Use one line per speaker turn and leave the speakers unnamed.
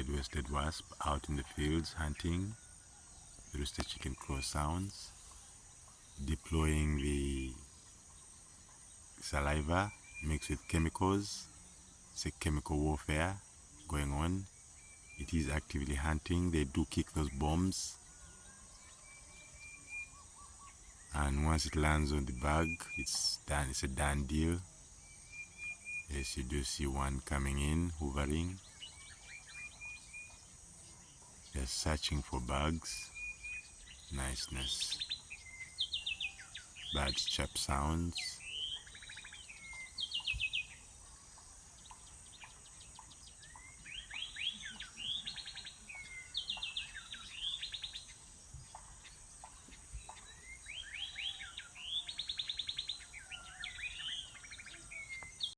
red-waisted wasp out in the fields hunting. The rooster chicken crow sounds, deploying the saliva mixed with chemicals. It's a chemical warfare going on. It is actively hunting. They do kick those bombs, and once it lands on the bug, it's done. It's a done deal. Yes, you do see one coming in, hovering. They're searching for bugs. Niceness. Birds chirp sounds.